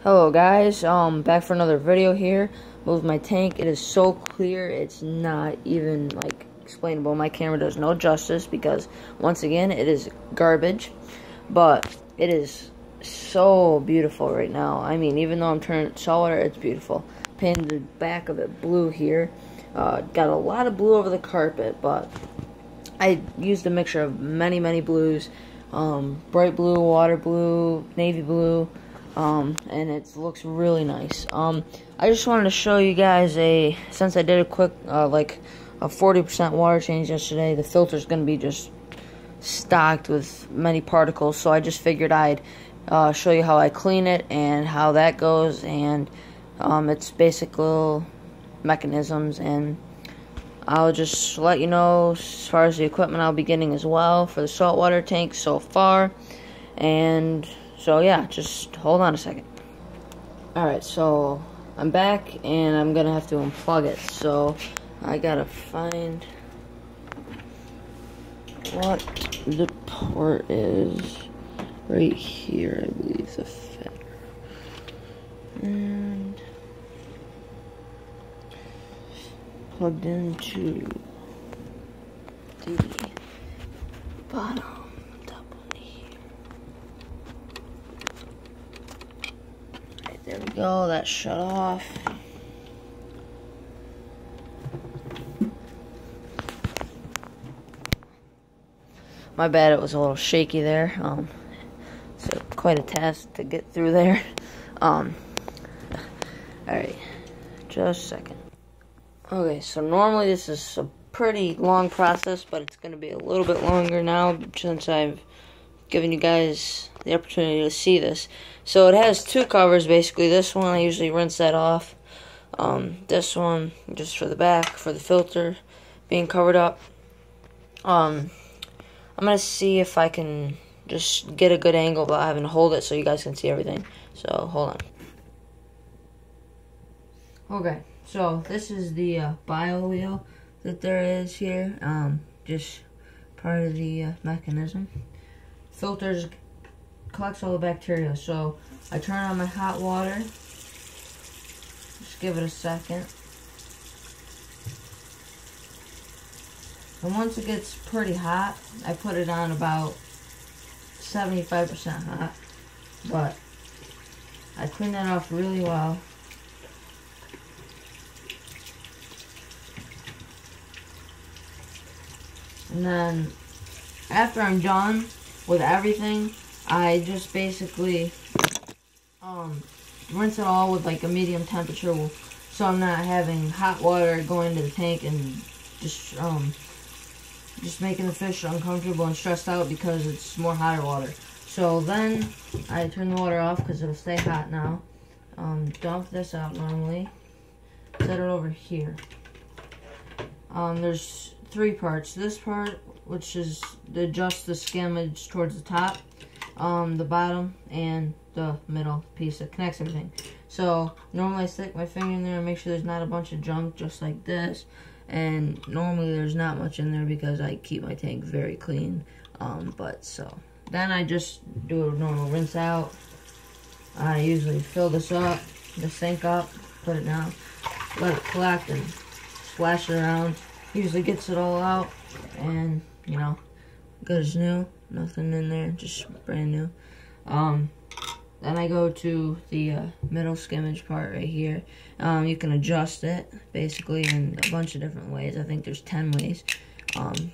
Hello guys, back for another video here. Moved my tank. It is so clear, it's not even like explainable. My camera does no justice because once again it is garbage, but it is so beautiful right now. I mean, even though I'm turning it saltwater, it's beautiful. Painted the back of it blue here. Got a lot of blue over the carpet, but I used a mixture of many blues. Bright blue, water blue, navy blue, and it looks really nice. I just wanted to show you guys since I did a quick, like a 40% water change yesterday, the filter's going to be just stocked with many particles, so I just figured I'd show you how I clean it and how that goes, and its basic little mechanisms, and I'll just let you know as far as the equipment I'll be getting as well for the saltwater tank so far. And so yeah, just hold on a second. Alright, so I'm back and I'm gonna have to unplug it. So I gotta find what the port is. Right here, I believe, the fitter. And plugged into the bottom top one here. Alright, there we go, that shut off. My bad, it was a little shaky there. So quite a task to get through there. Alright, just a second. Okay, so normally this is a pretty long process, but it's going to be a little bit longer now since I've given you guys the opportunity to see this. So it has two covers, basically. This one, I usually rinse that off. This one, just for the back, for the filter being covered up. I'm going to see if I can just get a good angle without having to hold it so you guys can see everything. So, hold on. Okay. So this is the bio wheel that there is here, just part of the mechanism. Filters collects all the bacteria, so I turn on my hot water, just give it a second, and once it gets pretty hot, I put it on about 75% hot, but I clean that off really well. And then, after I'm done with everything, I just basically rinse it all with like a medium temperature, so I'm not having hot water going into the tank and just making the fish uncomfortable and stressed out because it's more hotter water. So then I turn the water off because it'll stay hot now. Dump this out normally. Set it over here. There's three parts. This part, which is to adjust the skimmage towards the top, the bottom, and the middle piece that connects everything. So normally I stick my finger in there and make sure there's not a bunch of junk just like this, and normally there's not much in there because I keep my tank very clean. But so then I just do a normal rinse out. I usually fill this up, the sink up, put it down, let it collect, and splash it around. Usually gets it all out, and you know, good as new, nothing in there, just brand new. Then I go to the middle skimmage part right here. You can adjust it basically in a bunch of different ways. I think there's 10 ways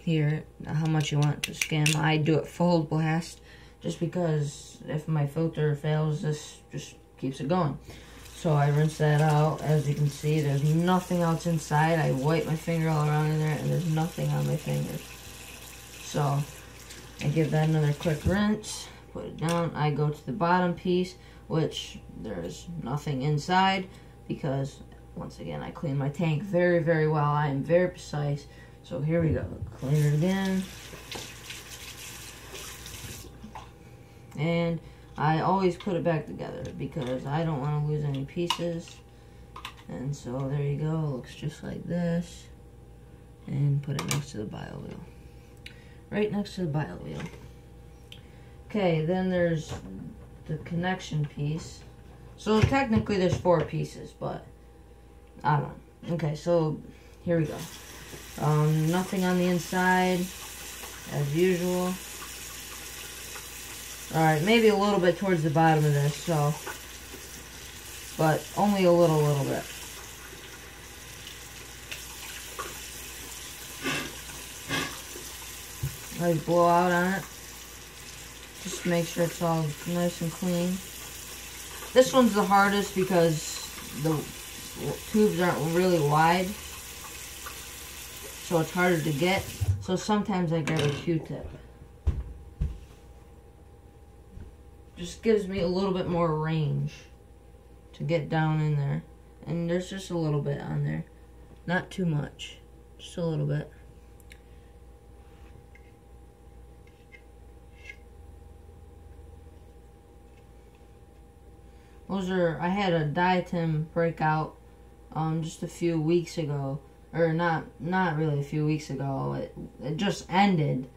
here, how much you want to skim. I do it full blast just because if my filter fails, this just keeps it going. So I rinse that out. As you can see, there's nothing else inside. I wipe my finger all around in there, and there's nothing on my fingers. So I give that another quick rinse, put it down. I go to the bottom piece, which there's nothing inside because, once again, I clean my tank very well. I am very precise. So here we go. Clean it again. And I always put it back together because I don't want to lose any pieces. And so there you go, it looks just like this. And put it next to the bio wheel. Right next to the bio wheel. Okay, then there's the connection piece. So technically there's 4 pieces, but I don't know. Okay, so here we go. Nothing on the inside, as usual. Alright, maybe a little bit towards the bottom of this, so, but only a little bit. Like blow out on it, just to make sure it's all nice and clean. This one's the hardest because the tubes aren't really wide, so it's harder to get. So sometimes I grab a Q-tip. Just gives me a little bit more range to get down in there. And there's just a little bit on there. Not too much. Just a little bit. I had a diatom breakout just a few weeks ago. Or not really a few weeks ago. It just ended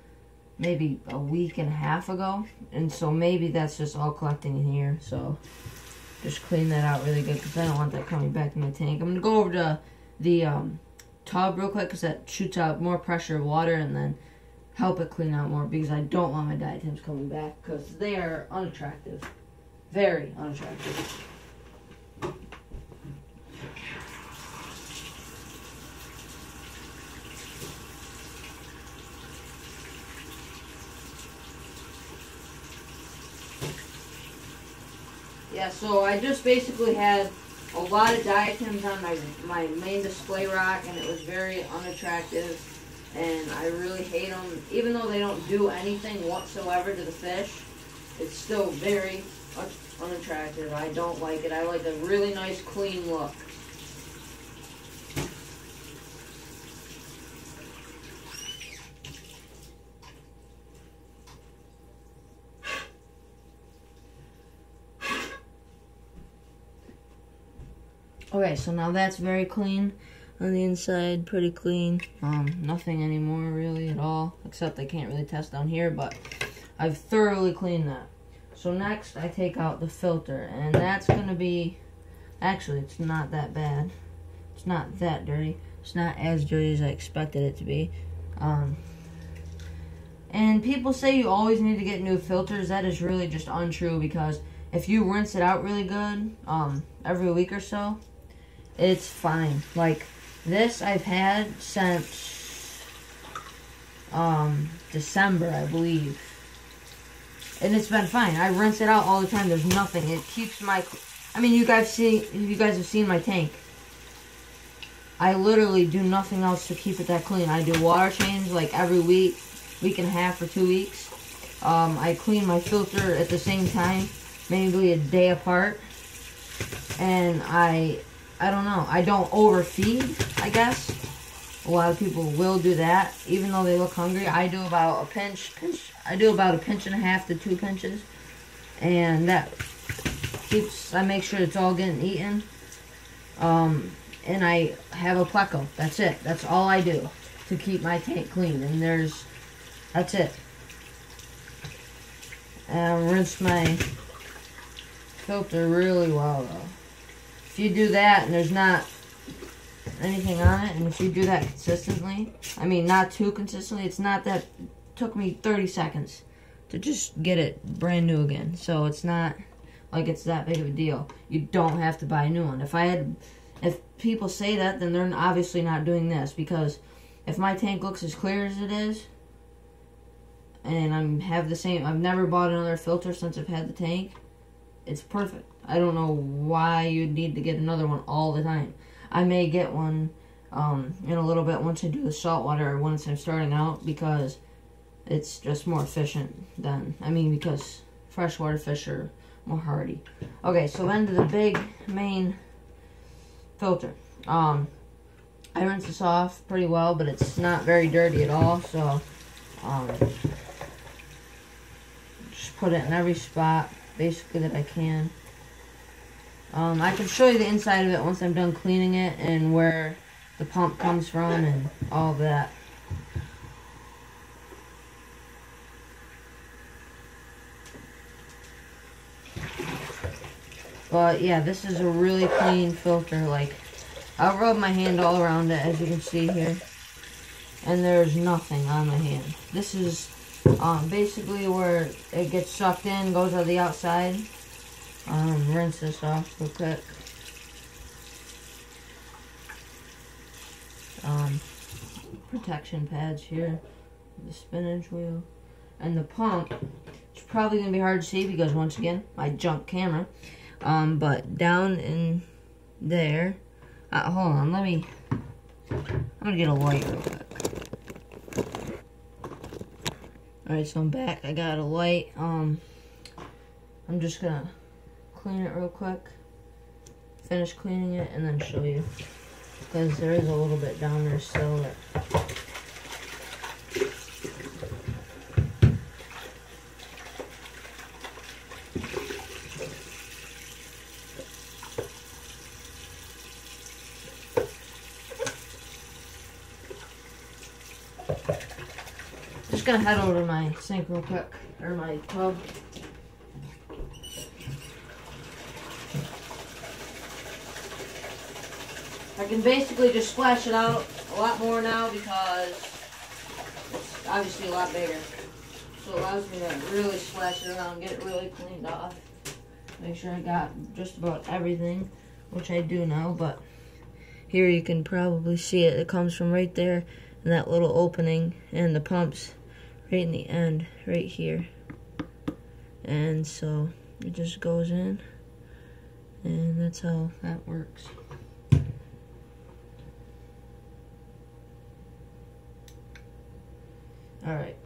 maybe a week and a half ago, and so maybe that's just all collecting in here. So just clean that out really good because I don't want that coming back in my tank. I'm gonna go over to the tub real quick because that shoots out more pressure of water and then help it clean out more, because I don't want my diatoms coming back because they are unattractive, very unattractive. Yeah, so I just basically had a lot of diatoms on my main display rock, and it was very unattractive, and I really hate them. Even though they don't do anything whatsoever to the fish, it's still very unattractive. I don't like it. I like a really nice clean look. Okay, so now that's very clean on the inside, pretty clean. Nothing anymore really at all, except I can't really test down here, but I've thoroughly cleaned that. So next I take out the filter, and that's gonna be, actually it's not that bad. It's not that dirty. It's not as dirty as I expected it to be. And people say you always need to get new filters. That is really just untrue, because if you rinse it out really good, every week or so, it's fine. Like this I've had since December, I believe, and it's been fine. I rinse it out all the time. There's nothing. It keeps my, I mean, you guys have seen my tank. I literally do nothing else to keep it that clean. I do water change like every week and a half or 2 weeks. I clean my filter at the same time, maybe a day apart, and I don't know, I don't overfeed, I guess. A lot of people will do that, even though they look hungry. I do about a pinch, I do about a pinch and a half to 2 pinches, and that keeps, I make sure it's all getting eaten. And I have a pleco. That's it. That's all I do to keep my tank clean, and that's it. And I rinse my filter really well, though. If you do that and there's not anything on it, and if you do that consistently, I mean not too consistently, it's not that, it took me 30 seconds to just get it brand new again. So it's not like it's that big of a deal. You don't have to buy a new one. If people say that, then they're obviously not doing this, because if my tank looks as clear as it is, and I've never bought another filter since I've had the tank, it's perfect. I don't know why you'd need to get another one all the time. I may get one in a little bit once I do the saltwater, or once I'm starting out, because it's just more efficient than, because freshwater fish are more hardy. Okay, so then to the big main filter. I rinse this off pretty well, but it's not very dirty at all, so just put it in every spot basically that I can. I can show you the inside of it once I'm done cleaning it, and where the pump comes from and all of that. But yeah, this is a really clean filter. Like, I'll rub my hand all around it, as you can see here, and there's nothing on my hand. This is basically where it gets sucked in, goes out the outside. Rinse this off real quick. Protection pads here, the spinach wheel, and the pump. It's probably gonna be hard to see because, once again, my junk camera. But down in there, hold on, I'm gonna get a light real quick. Alright, so I'm back. I got a light. I'm just gonna clean it real quick, finish cleaning it, and then show you, because there is a little bit down there still that just gonna head over to my sink real quick, or my tub. I can basically just splash it out a lot more now because it's obviously a lot bigger. So it allows me to really splash it around, get it really cleaned off. Make sure I got just about everything, which I do now, but here you can probably see it. It comes from right there in that little opening, and the pump's right in the end, right here. And so it just goes in, and that's how that works. Alright,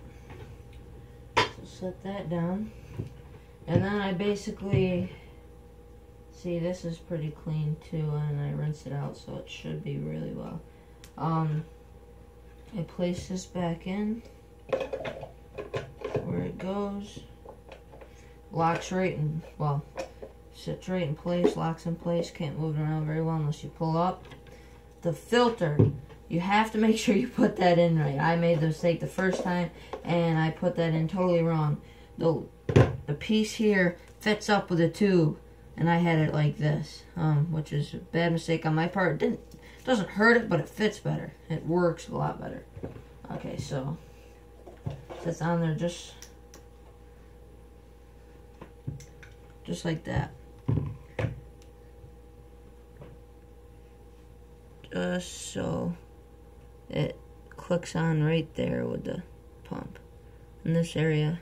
so set that down, and then I basically, see, this is pretty clean too, and I rinsed it out, so it should be really well. I place this back in where it goes, locks right in, well, sits right in place, locks in place, can't move it around very well unless you pull up. The filter, you have to make sure you put that in right. I made the mistake the first time, and I put that in totally wrong. The piece here fits up with the tube, and I had it like this, which is a bad mistake on my part. It doesn't hurt it, but it fits better. It works a lot better. Okay, so it's on there just like that. Just so it clicks on right there with the pump in this area.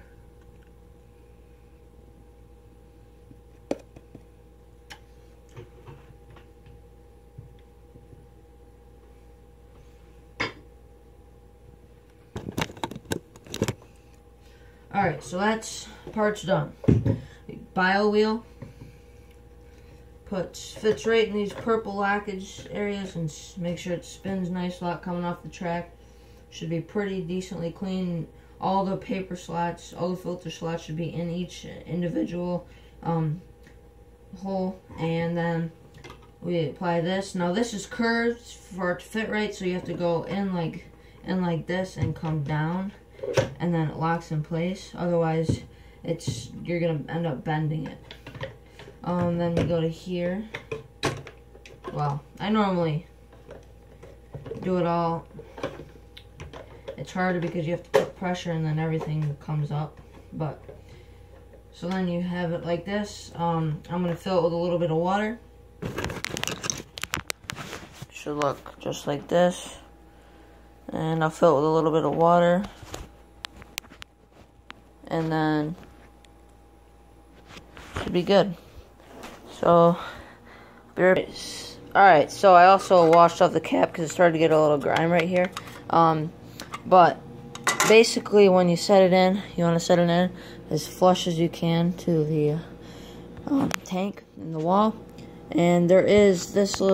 Alright, so that's part's done. Bio wheel fits right in these purple lockage areas, and make sure it spins nice lock coming off the track. Should be pretty decently clean. All the paper slots, all the filter slots should be in each individual hole, and then we apply this. Now this is curved for it to fit right, so you have to go in like this and come down, and then it locks in place. Otherwise, you're gonna end up bending it. Then we go to here. Well, I normally do it all. It's harder because you have to put pressure and then everything comes up. But so then you have it like this. I'm gonna fill it with a little bit of water. Should look just like this. And I'll fill it with a little bit of water. And then should be good. So, alright, so I also washed off the cap because it started to get a little grime right here. But basically, when you set it in, you want to set it in as flush as you can to the tank in the wall. And there is this little